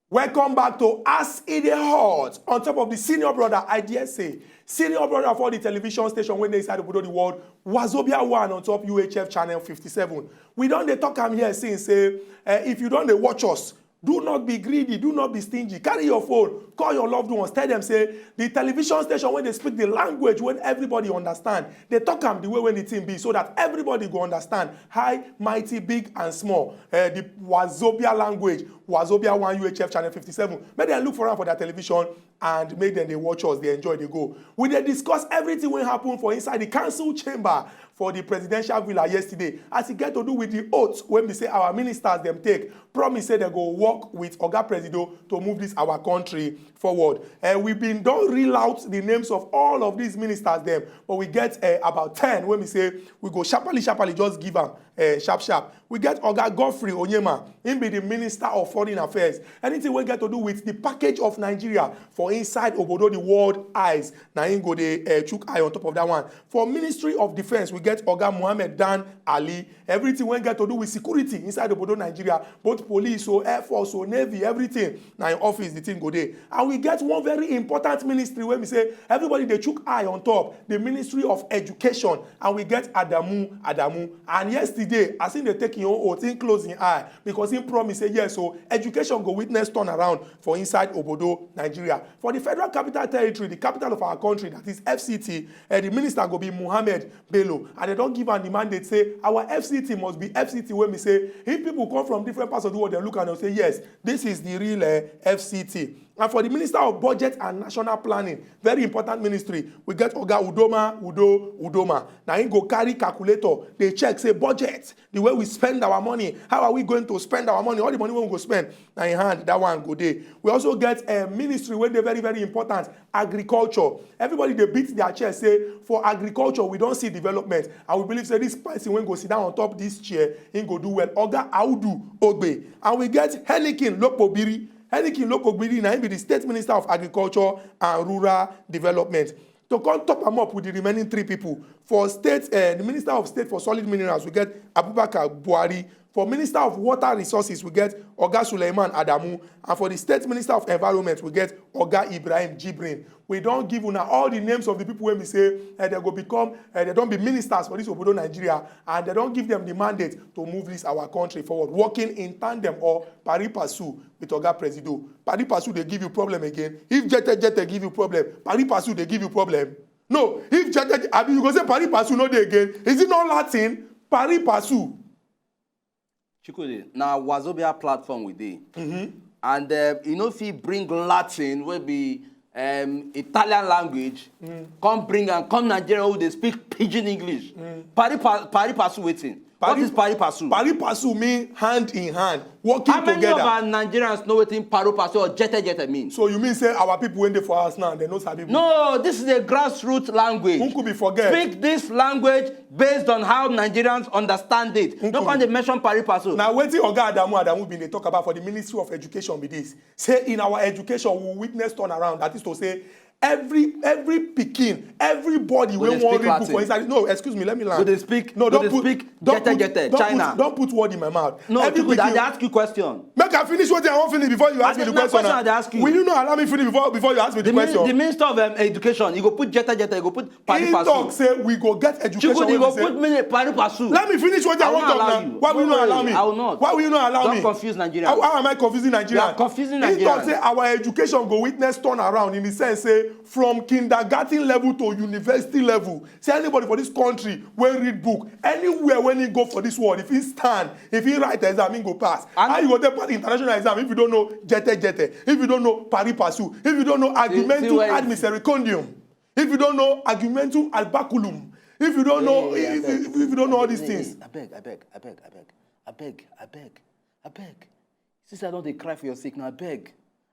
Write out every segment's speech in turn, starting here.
Welcome back to As It Hot. On top of the senior brother, I dare say, senior brother for the television station when they decided to put the world, Wazobia 1 on top UHF channel 57. We don't they talk am here since say, if you don't they watch us, do not be greedy, do not be stingy. Carry your phone, call your loved ones, tell them, say, the television station, when they speak the language, when everybody understand, they talk them the way when the team be, so that everybody go understand. High, mighty, big, and small. The Wazobia language, Wazobia 1 UHF channel 57. Make them look for them for their television and make them they watch us, they enjoy, they go. We they discuss everything when happen for inside the council chamber for the presidential villa yesterday, as it get to do with the oath when we say our ministers them take promise say they go work with Oga Presido to move this our country forward. We've been don't reel out the names of all of these ministers them, but we get about 10 when we say we go sharply just give them sharp. We get Oga Godfrey Onyema, him be the Minister of Foreign Affairs. Anything we get to do with the package of Nigeria for inside Obodo the world eyes. Now him go the chook eye on top of that one. For Ministry of Defense, we get Oga Mohammed Dan Ali. Everything we get to do with security inside Obodo Nigeria, both police or Air Force or Navy, everything. Now in office the thing go there. And we get one very important ministry where we say everybody they chook eye on top, the Ministry of Education, and we get Adamu. And yesterday, I think they take your oath in closing eye because he promised say yes, so education go witness turnaround for inside Obodo Nigeria. For the Federal Capital Territory, the capital of our country, that is FCT, the minister go be Mohammed Bello, and they don't give an the mandate say our FCT must be FCT. When we say if people come from different parts of the world, they look and they'll say yes, this is the real FCT. And for the Minister of Budget and National Planning, very important ministry, we get Oga Udoma. Now he go carry calculator, they check, say budget, the way we spend our money, how are we going to spend our money, all the money we go spend. Now in hand, that one go there. We also get a ministry where they're very, very important, agriculture. Everybody, they beat their chest, say, for agriculture, we don't see development. And we believe, say, this person, when go sit down on top this chair, he go do well. Oga Audu Ogbe. And we get Henikin Lopobiri. Henikin Lopobiri, now he be the State Minister of Agriculture and Rural Development. To come top them up with the remaining 3 people. For state, the Minister of State for Solid Minerals, we get Abubakar Buhari. For Minister of Water Resources, we get Oga Suleiman Adamu. And for the State Minister of Environment, we get Oga Ibrahim Jibrin. We don't give una all the names of the people when we say they go become, they don't be ministers for this Obodo Nigeria, and they don't give them the mandate to move this our country forward, working in tandem or pari passu with Oga Presido. Pari passu, they give you problem again. If Jete give you problem, pari passu, they give you problem. No, if Jete, I mean, you go say pari passu, no they again. Is it not Latin? Pari passu. Chikude, now Wazobia platform with it. And you know if you bring Latin, will be Italian language, come Nigeria who they speak pidgin English. Pari passu waiting. What is pari passu? Pari passu mean hand in hand, working together. How many of our Nigerians know what pari passu or jete mean? So you mean say our people when they for us now, they know sabi? No, this is a grassroots language. Who could be forget? Speak this language based on how Nigerians understand it. Don't come to mention pari passu. Now waiting Oga Adamu been they talk about for the Ministry of Education be this. Say in our education we witness turnaround. That is to say every pikin, everybody will want read book for inside. No, excuse me, let me learn. Do they speak? No, don't put China. Don't put word in my mouth. No, I ask you question. Make I finish what I want finish before you ask me the question. I ask you. Will you not allow me finish before you ask me the question? The Minister of Education, you go put jeta, you go put pari passu. He talk say we go get education. You go put me pari passu. Let me finish what I want to talk now. Why will you not allow me? I will not. Why will you not allow me? Don't confuse Nigeria. How am I confusing Nigeria? You are confusing Nigeria. He talk say our education go witness turnaround in the sense say from kindergarten level to university level. Say anybody for this country will read book anywhere when he go for this world. If he stand, if he write exam, he go pass. And how you go take part in international exam if you don't know jete, if you don't know pari passu, if you don't know argumentum ad misericordium, if you don't know argumentum ad baculum, if you don't know if you don't know all these things. I beg. Since I don't they cry for your sake now, I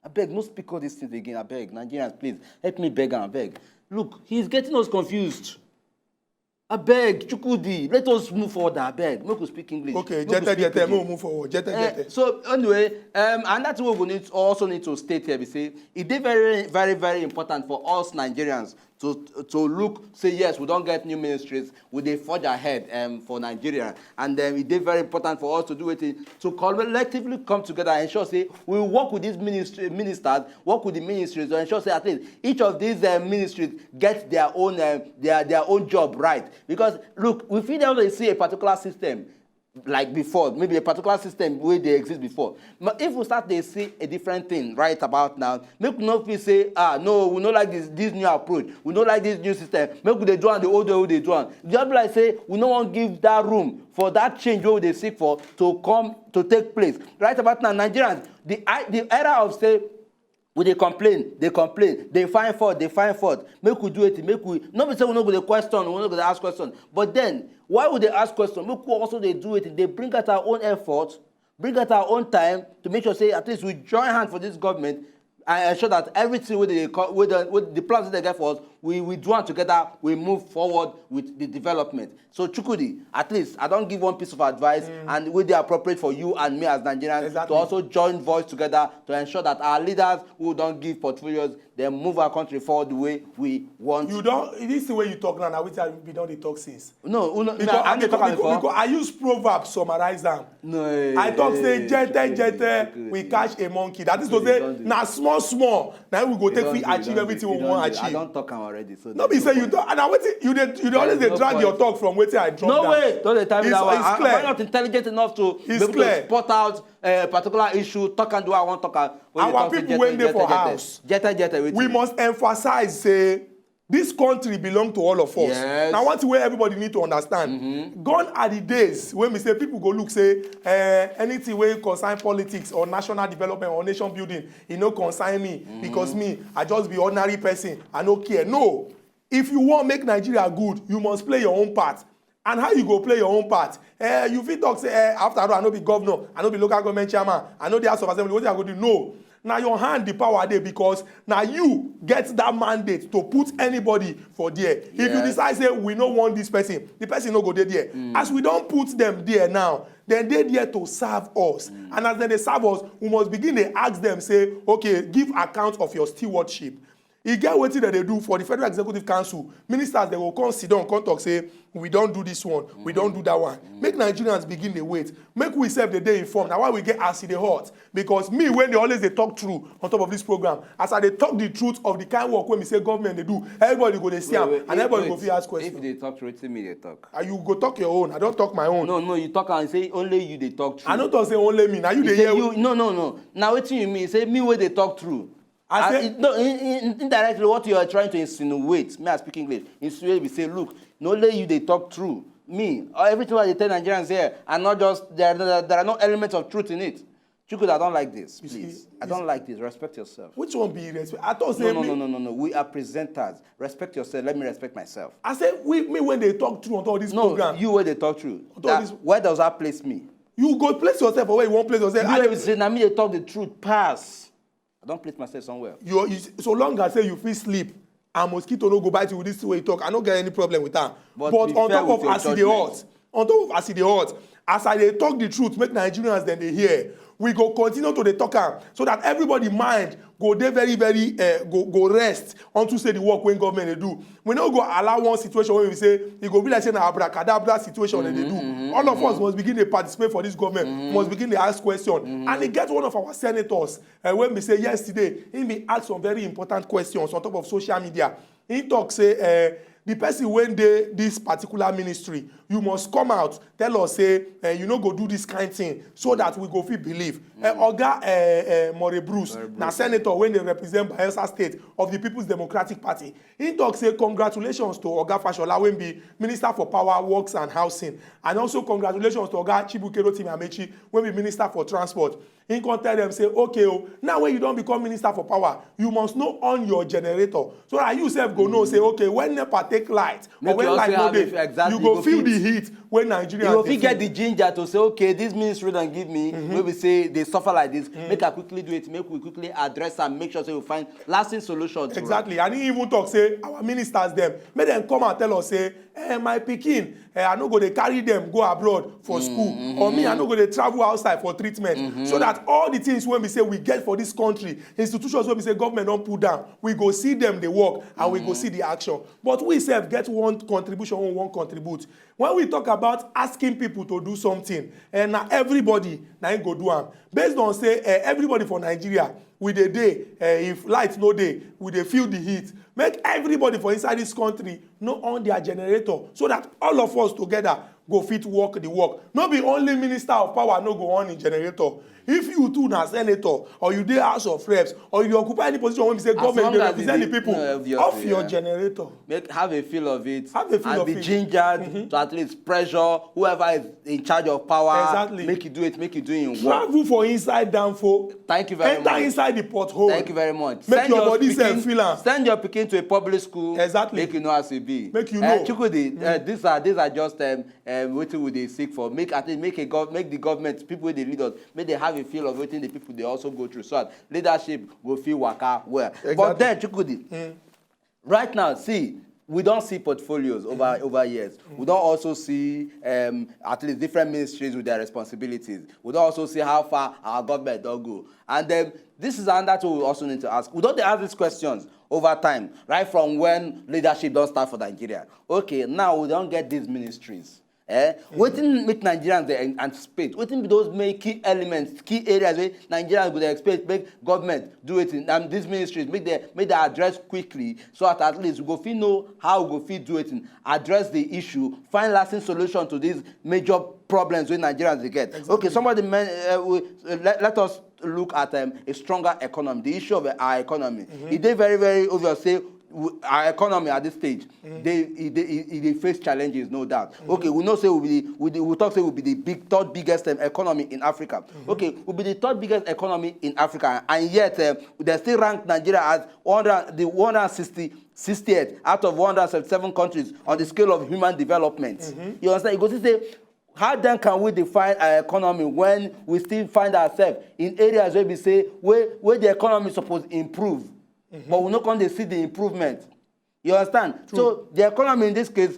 beg, no speak all these things again. I beg, Nigerians, please help me beg and beg. Look, he's getting us confused. I beg, Chukudi, let us move forward. I beg, make us speak English. Okay, jete, move forward. Jete. So anyway, and that's what we also need to state here. We say it is very, very, very important for us Nigerians to look, say, yes, we don't get new ministries, we dey forge ahead for Nigeria. And it is very important for us to do it, to collectively come together and ensure, say, we work with these ministers, work with the ministries to ensure, say, at least each of these ministries get their own job right. Because, look, we feel that they see a particular system, like before, maybe a particular system where they exist before. But if we start to see a different thing right about now, make we not feel say, no, we don't like this new approach, we don't like this new system, make we dey do on the old way they do on. Just like say, we don't want to give that room for that change where they seek for to come to take place. Right about now, Nigerians, the era of say, we they complain, they find fault, make we do it, make we, not be say we not go to question, we not go to ask question, but then, why would they ask questions? Make we also they do it, they bring out our own effort, bring out our own time to make sure, say, at least we join hands for this government and ensure that everything with the plans that they get for us, we do it together, we move forward with the development. So Chukwudi, at least I don't give one piece of advice, and with the appropriate for you and me as Nigerians to also join voice together to ensure that our leaders who don't give portfolios, they move our country forward the way we want. You don't. This is the way you talk now. Which I be done the talk since. No, because I use proverbs summarize them. No, I talk say jete we catch a monkey. That is to say now small. Now we go take we achieve everything we want to achieve. I don't talk already. So no, be say you talk. And I wait. You always they drag your talk from waiting I drop. No way. Don't they tell me that way. It's clear. Am I not intelligent enough to be able to spot out a particular issue, talk and do I want to talk? Our people went there for house. We must emphasize, say, this country belongs to all of us. Yes. Now, one thing where everybody need to understand, gone are the days when we say people go look, say, anything where concern politics or national development or nation building, it no concern me because me, I just be ordinary person, I no care. No. If you want make Nigeria good, you must play your own part. And how you go play your own part? You fit talk say, after all, I no be governor, I no be local government chairman, I know the House of Assembly, what I go do? No. Now your hand the power there because now you get that mandate to put anybody for there. Yes. If you decide say we don't want this person, the person no go there. As we don't put them there now, then they're there to serve us. And as they serve us, we must begin to ask them, say, okay, give account of your stewardship. You get what that they do for the Federal Executive Council. Ministers, they will come sit down, come talk, say, we don't do this one, we don't do that one. Make Nigerians begin to wait. Make we serve the day informed. Now why we get acid hot? Because me, when they always they talk true on top of this program, as I they talk the truth of the kind of work when we say government they do, everybody go they see them, and everybody go feel ask questions. If they talk true, it's me they talk. You go talk your own. I don't talk my own. No, you talk and say only you they talk true. I don't talk say only me. Now you they hear. No. Now what you mean? Say me where they talk true. Indirectly, what you are trying to insinuate, me I speak English, insinuate, we say, look, no only you they talk true. Me, everything what they tell Nigerians here, and not just, there are no elements of truth in it. Chukwudi, I don't like this, please. I don't like this. Respect yourself. Which one be respect? I thought say No. We are presenters. Respect yourself. Let me respect myself. I said, me when they talk true on all this program. No, you when they talk true. Where does that place me? You go place yourself or where you won't place yourself. You say, now me they talk the truth, pass. I don't place myself somewhere. You so long as say you feel sleep and mosquito no go bite you with this way you talk, I don't get any problem with that. But on top of acid hot, as I they talk the truth, make Nigerians then they hear. We go continue to the talker so that everybody mind go there very go rest unto say the work when government they do. We don't go allow one situation where we say it go be like saying an abracadabra situation that they do. All of us must begin to participate for this government. Must begin to ask questions. And they get one of our senators when we say yesterday, he be asked some very important questions on top of social media. He talk say the person when they this particular ministry, you must come out, tell us, say, you know, go do this kind of thing, so that we go feel believe. Oga More Bruce, now senator when they represent Bayelsa State of the People's Democratic Party, he talk say congratulations to Oga Fashola when be Minister for Power, Works and Housing, and also congratulations to Oga Chibuke Rotimi Amechi when be Minister for Transport. He can tell them, say, okay, now when you don't become Minister for Power, you must know on your generator. So that you self go know, say, okay, when NEPA take light, or when light no dey, you go feel the the heat when Nigerians. You fit get the ginger to say, okay, this ministry don't give me, maybe say they suffer like this, make I quickly do it, make we quickly address and make sure so we find lasting solutions. Exactly, and he even talk say our ministers them, make them come and tell us say, my pikin, I no go dey carry them go abroad for school, or me I no go dey travel outside for treatment, so that all the things when we say we get for this country, institutions when we say government don't put down, we go see them they work and we go see the action. But we self get one contribution, we won't contribute. When we talk about asking people to do something, and now everybody now go do am. Based on say everybody for Nigeria, with the day, if light no day, we dey feel the heat. Make everybody for inside this country know on their generator, so that all of us together go fit work the work. No be only minister of power no go on in generator. If you too na senator, or you dey house of reps, or you occupy any position when we say government dey represent the people, off your generator. Have a feel of it. Have a feel and of be it. gingered to at least pressure whoever is in charge of power. Exactly. Make you do it. Make you do it in work. Travel for inside Danfo. Thank you very much. Enter inside the pothole. Thank you very much. Make your body self feel am. Send your pikin to a public school. Exactly. Make you know as e be. Make you know. Chukwudi, these are just wetin we dey seek for. Make at least make the government, people wey dey lead us, make they have a feel of wetin the people they also go through, so that leadership will feel waka well. Exactly. But then Chukwudi, right now, see, we don't see portfolios over years. We don't also see at least different ministries with their responsibilities. We don't also see how far our government don't go. And this is another thing we also need to ask. We don't ask these questions over time, right from when leadership don't start for Nigeria. Okay, now we don't get these ministries. Wetin make Nigerians dey anticipate? Wetin be those main key elements, key areas where Nigerians go dey expect make government do it in these ministries, make they address quickly, so that at least we go fit know how we go fit do it, address the issue, find lasting solution to these major problems wey Nigerians dey get. Exactly. Okay, somebody let us look at a stronger economy, the issue of our economy. It dey very, very obvious say our economy at this stage, they face challenges, no doubt. Okay, we know say we talk say we'll be the third biggest economy in Africa. Okay, we'll be the third biggest economy in Africa, and yet they still rank Nigeria as 160th out of 177 countries on the scale of human development. You understand? You go to say, how then can we define our economy when we still find ourselves in areas where we say where the economy is supposed to improve? But we're not going to see the improvement. You understand? True. So the economy in this case,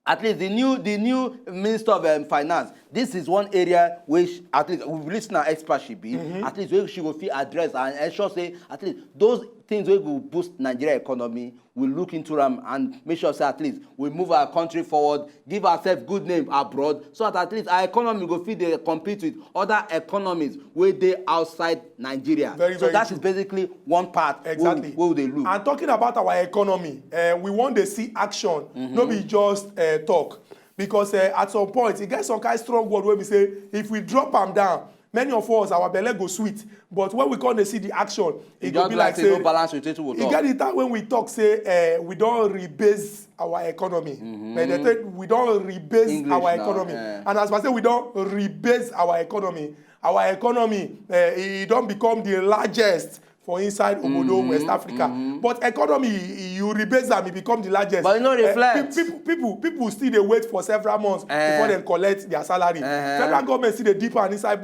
at least the new Minister of Finance, this is one area which at least we listen to expert she be, at least where she will feel address and ensure say at least those things where will boost Nigeria economy, we look into them and make sure say at least we move our country forward, give ourselves good name abroad, so that at least our economy go fit dey compete with other economies where they outside Nigeria. So that is basically one part. Exactly. Where they look. And talking about our economy, we want to see action, not be just talk. Because at some point, it gets some kind of strong word where we say, if we drop them down, many of us, our belly go sweet. But when we come to see the action, it will be like, say, no balance with it. You get the time when we talk, say, we don't rebase our economy. We don't rebase English our economy. And as I say, we don't rebase our economy. Our economy, it don't become the largest for inside Obodo, West Africa. But economy, you rebase them, it become the largest. But you know, reflect. People still they wait for several months before they collect their salary. Federal government still they deeper inside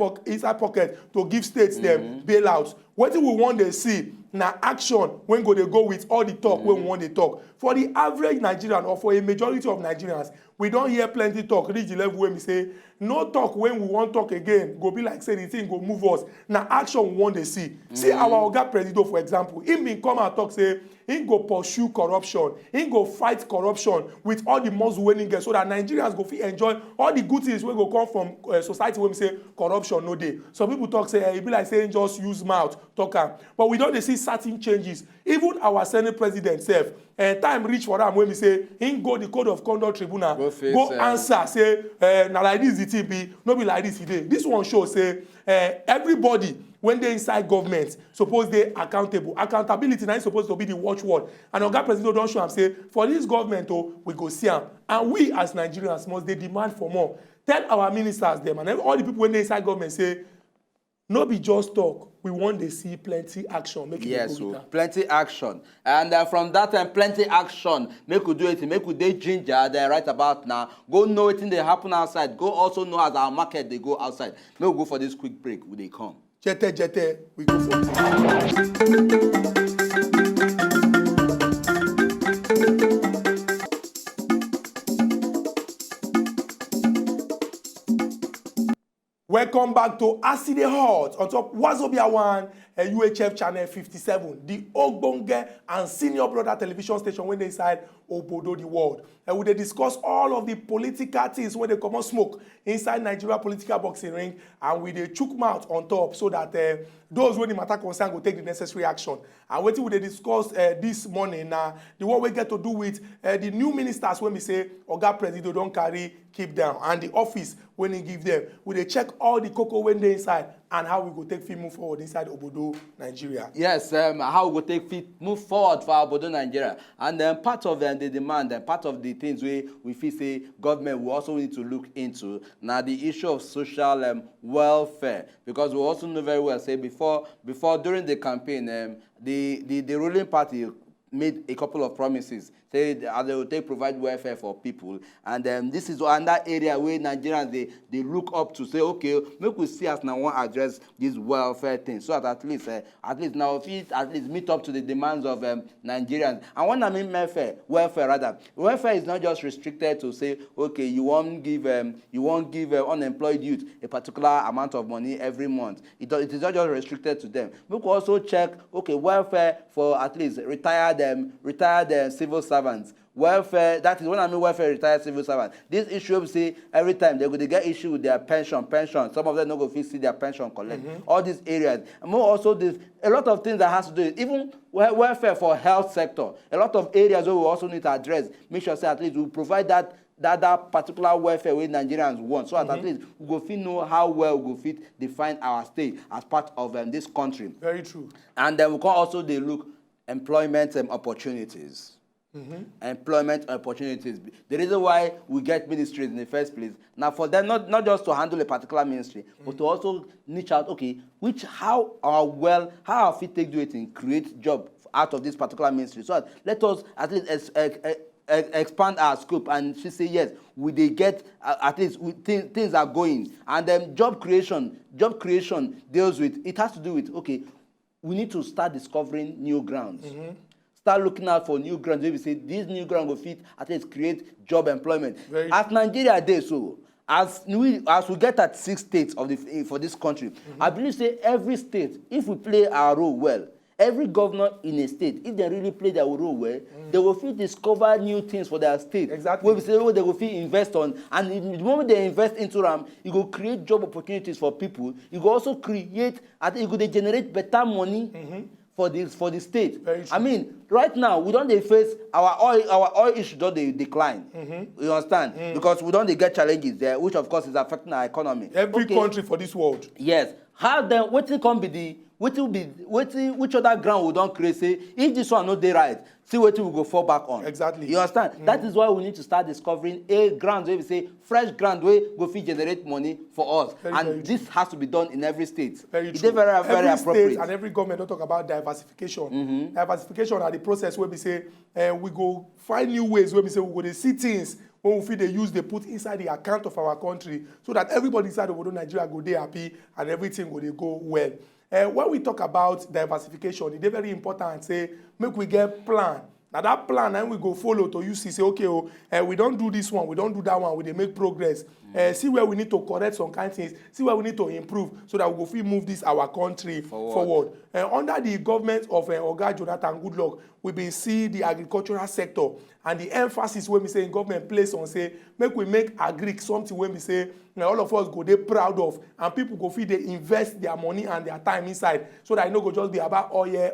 pocket to give states them bailouts. What do we want to see? Now action when they go with all the talk when we want to talk. For the average Nigerian or for a majority of Nigerians, we don't hear plenty talk, reach the level when we say, no talk when we want talk again, go be like say the thing go move us. Now action we want to see. See our Oga President, for example, he been come and talk, say, he go pursue corruption, he go fight corruption with all the muscle winning girls so that Nigerians go fit enjoy all the good things when go come from society when we say corruption no day. Some people talk, say, it be like saying just use mouth, talk am. But we don't see certain changes. Even our Senate President self, time reach for them when we say, he go the Code of Conduct Tribunal, go answer, say, now like this the thing be, no be like this today. This one shows, say, everybody, when they inside government, suppose they accountable. Accountability now is supposed to be the watchword. And Oga President don't show am say, for this government, we go see am. And we as Nigerians must they demand for more. Tell our ministers them and all the people when they inside government say, no be just talk. We want to see plenty action. Make Yes, it go with so that. plenty action. And from that time, plenty action. Make we do it, make we dey ginger there right about now. Go know it in they happen outside. Go also know as our market they go outside. Make we go for this quick break. Will they come? Jete, we go for it. Welcome back to Aside Hot on top Wazobia 1 and UHF channel 57, the Ogbonge and senior brother television station when they inside Obodo the world. And we dey discuss all of the political things when they come on smoke inside Nigeria political boxing ring, and we dey chook mouth on top so that those when the matter concern go take the necessary action. And wetin we dey discuss this morning na the one we get to do with the new ministers when we say Oga Presido don carry keep down and the office when he give them. We dey check all the cocoa when they inside and how we go take fit move forward inside Obodo, Nigeria. Yes, how we go take fit move forward for Obodo, Nigeria. And then part of the demand and part of the things we feel say government will also need to look into now the issue of social welfare, because we also know very well say before during the campaign the ruling party made a couple of promises. Say they will take provide welfare for people, and this is another area where Nigerians they look up to say, okay, make we see as now want address this welfare thing, so that at least now if it at least meet up to the demands of Nigerians. And when I mean welfare is not just restricted to say, okay, you won't give unemployed youth a particular amount of money every month. It is not just restricted to them. We can also check, okay, welfare for at least retired civil servants. Welfare, that is when I mean welfare retired civil servants. This issue we say every time they get issue with their pension. Some of them not go fit see their pension collect. All these areas. And more also a lot of things that has to do with even welfare for health sector. A lot of areas where we also need to address. Make sure say at least we provide that particular welfare where Nigerians want, so at least we go fit know how well we go fit define our state as part of this country. Very true. And then we can also look employment opportunities. Employment opportunities. The reason why we get ministries in the first place, now for them not just to handle a particular ministry, but to also niche out, okay, how our fit take do it and create job out of this particular ministry. So let us at least expand our scope, and she say yes, we they get at least things are going, and then job creation deals with it, has to do with, okay, we need to start discovering new grounds. Start looking out for new grounds. Maybe say these new grounds will fit at least create job employment. As Nigeria does so, as we get at 6 states for this country, I believe say every state, if we play our role well, every governor in a state, if they really play their role well, they will fit discover new things for their state. Exactly. Where we say, they will fit invest on, and the moment they invest into them, it will create job opportunities for people. It will also create, it will generate better money. For the state. I mean, right now we don't face our oil issue don't decline. You understand? Because we don't get challenges there, which of course is affecting our economy. Every country for this world. Yes. How then which other ground we don't create? Say if this one not dey right, see what we go fall back on. Exactly. You understand? That is why we need to start discovering a ground where we say fresh ground where go fit generate money for us. Very this has to be done in every state. Very true. Very every appropriate. State and every government don't talk about diversification. Diversification are the process where we say we go find new ways where we say we go to see things when we feel they use, they put inside the account of our country so that everybody inside of Nigeria go dey happy and everything go dey go well. When we talk about diversification, it's very important. Say, make we get plan. Now that plan, and we go follow to you say, okay, we don't do this one, we don't do that one, we dey make progress. See where we need to correct some kind of things, see where we need to improve so that we go fit move this our country forward. Under the government of Oga Jonathan Goodluck, we been see the agricultural sector and the emphasis when we say in government place on say, make we make agric something when we say, all of us go dey proud of, and people go feel they invest their money and their time inside so that it no go just be about oil.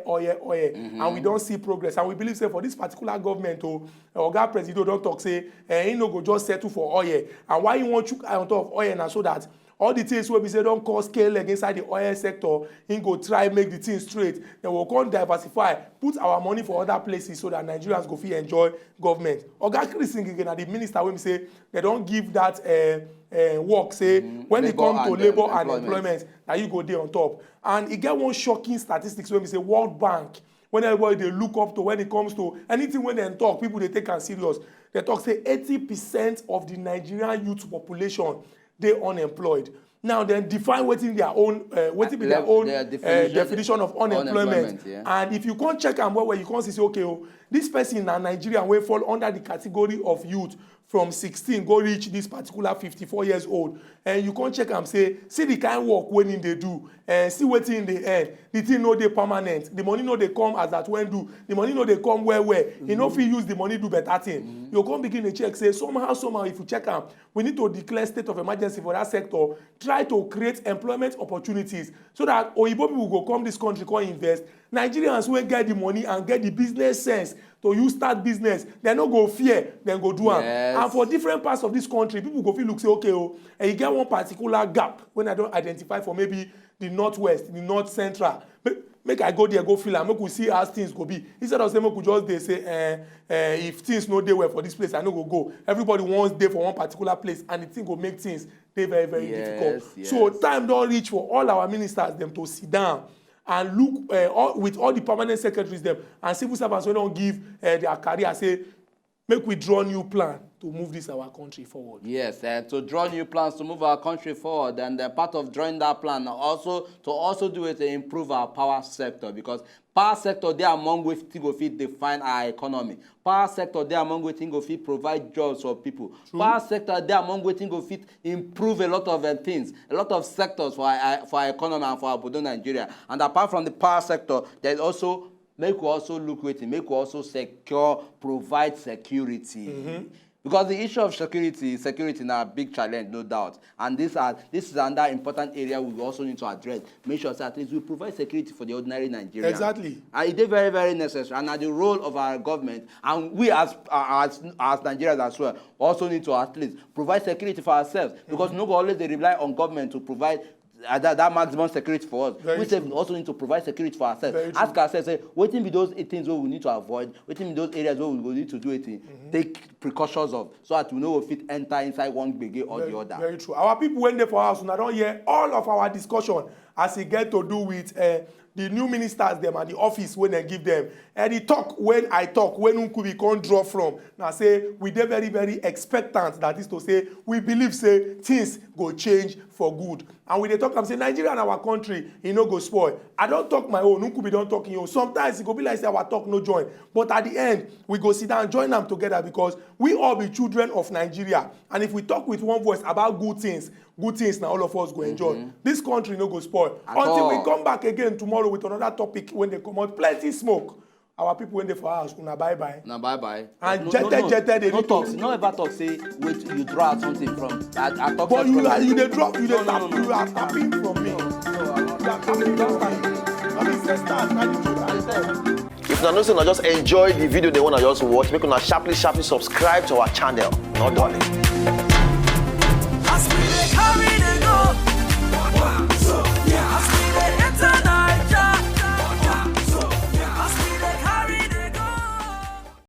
And we don't see progress. And we believe say for this particular government, Oga Presido don't talk say, he no go just settle for oil. And why he want to on top of oil now so that all the things wey be say don cause scale leg inside the oil sector, him go try make the thing straight. Then we'll come diversify, put our money for other places so that Nigerians go fit enjoy government. Oga Chris Ngige na the minister wey be say they don give that work say when e come to labour and employment na you go dey on top. And e get one shocking statistics wey be say World Bank, when everybody dey look up to when it comes to anything when dem talk, people dey take am serious. They talk say 80% of the Nigerian youth population dey unemployed. Now then define wetin their own wetin be their own definition of unemployment. Yeah. And if you can't check am well, you can't say okay, oh, this person na Nigerian wey fall under the category of youth from 16 go reach this particular 54 years old, and you can't check am say see the kind work wey him dey do, see wetin him dey earn, the thing no dey permanent, the money no dey come as that when do, the money no dey come well he no fit use the money do better thing. You come begin dey check say somehow if you check am, we need to declare state of emergency for that sector, try to create employment opportunities so that oyibo people go come this country come invest. Nigerians wey get the money and get the business sense to use start business, they no go fear, then go do am. And for different parts of this country, people go feel look say okay, oh, and you get one particular gap when I don't identify for maybe the northwest, the north central. Make I go there, go feel am, make we see how things go be. Instead of say make we just dey say if things no dey well for this place, I no go. Everybody wants dey for one particular place, and the thing go make things dey very, very difficult. So time don reach for all our ministers them to sit down and look with all the permanent secretaries them and civil servants wey don give their career, say make we draw new plan to move this our country forward. Yes, to draw new plans to move our country forward, and part of drawing that plan also do it to improve our power sector, because power sector they among wetin go fit define our economy. Power sector they among wetin go fit provide jobs for people. True. Power sector they among wetin go fit improve a lot of things, a lot of sectors for our economy and for our Bodo Nigeria. And apart from the power sector, there's also make we also look with it, make we also provide security. Because the issue of security is a big challenge, no doubt. And this is another important area we also need to address. Make sure that at least we provide security for the ordinary Nigerian. Exactly. And it is very, very necessary. And at the role of our government, and we as Nigerians as well, also need to at least provide security for ourselves. Because nobody always they rely on government to provide that maximum security for us. We also need to provide security for ourselves. Ask ourselves, say, what be those things where we need to avoid? What be those areas where we need to do it in? Take precautions of, so that we know if it enter inside one brigade or the other. Very true. Our people when they for us, and I don't hear all of our discussion as it get to do with the new ministers them and the office when they give them. And the talk when I talk, when Nkubi can't draw from. Now say we dey very, very expectant, that is to say we believe say things go change for good. And when they talk, I'm saying Nigeria and our country, it no go spoil. I don't talk my own, Nkubi don't talk in your. Sometimes it go be like say our talk no join. But at the end, we go sit down and join them together, because we all be children of Nigeria. And if we talk with one voice about good things now all of us go enjoy. This country no go spoil. Until we come back again tomorrow with another topic when they come out, plenty smoke. Our people when they for us, una bye-bye. Una bye-bye. And jete, they no talk. No ever talk, say, wait, you draw something from. I talk. But you they drop, you they tap, you are tapping from me. You are tapping from me. If you know, just enjoy the video they want to just watch, make una sharply subscribe to our channel. Not darling.